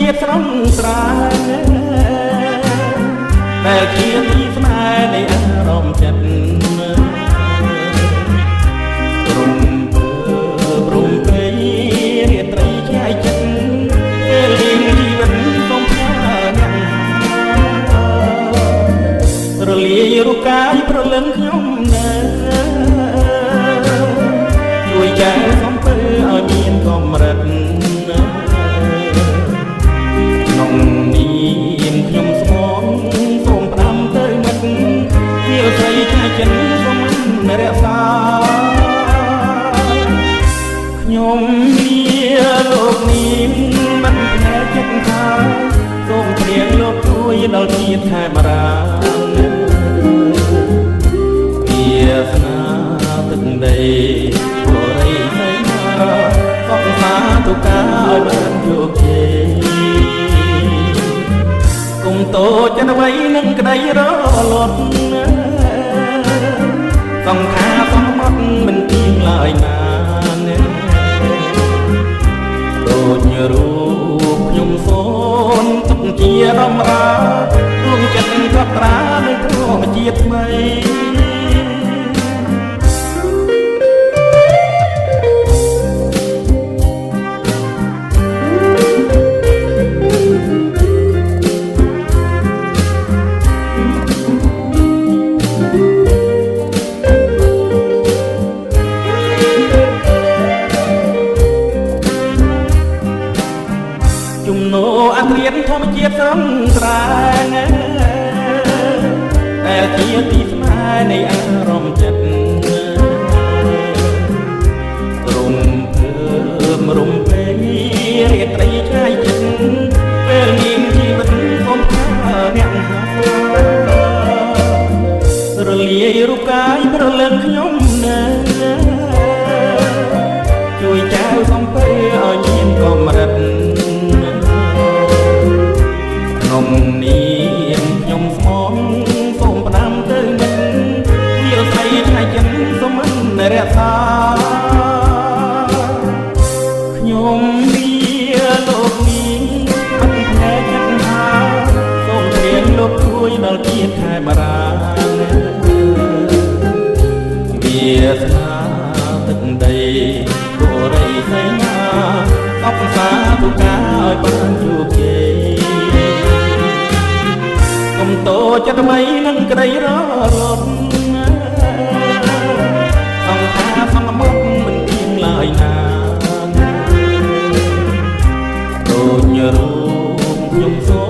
ជាតិស្រស់ស្រាយដែលជាទីស្នេហ៍នៃអារម្មណ៍ចិត្តរំភើបរំពេញរាត្រីឆ្ងាយចិត្តពេលលេងជីវិតសូមផ្ញើអ្នករលាយរូបកាយប្រលឹងខ្ញុំនៅជួយចែកសំពើឲ្យមានកម្រិតក្នុងនាមខ្ញុំស្មងសូមផ្ដាំទៅមិត្តវាស្រីឆ្ងាយចិត្តសូមរក្សាខ្ញុំមានលោកនេះមិនផ្នែកចិត្តថាសូមព្រៀងលោកជួយដល់ជាតិខែបារាវាស្នាទឹកដីបរិយនៃបកសាទុកាឲ្យបានជោគជ័យគុំតូចចន្ទវ័យនឹងក្តីរលត់សង្ខារសំមត់មិនទៀងឡើយណាដូចរូបខ្ញុំសូនទុកជាដំរាដួងចិត្តកត់ត្រានៅក្នុងជាតិថ្មីជំនោអត្រានធម្មជាតិស្រស់ស្រាយតែជាទីស្នេហ៍នៃអារម្មណ៍ចិត្តរំភើបរំពេញរាត្រីឆ្ងាយចិត្តពេលនាងជីវិតសូមផ្ញើអ្នករលាយរូបកាយប្រលឹងខ្ញុំនៅជួយចែកសំពើឲ្យមានកម្រិតក្នុងនាមខ្ញុំស្មងសូមផ្ដាំទៅនឹងវាស្រីឆ្ងាយចិត្តសូមរក្សាខ្ញុំមានលោកនេះអត់ផ្នែកចិត្តថាសូមព្រៀងលោកជួយដល់ជាតិខែបារាវាស្នាទឹកដីបរិយនៃណាអបសាទុកាឲ្យបានជោគជ័យគុំតូចចិត្តថ្មីនឹងក្តីរលត់សង្ខារសង្មត់មិនទៀងឡើយណាដូចរូបខ្ញុំសូ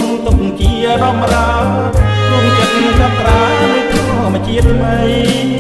នទុកជាដំរាដួងចិត្តកត់ត្រានៅក្នុងជាតិថ្មី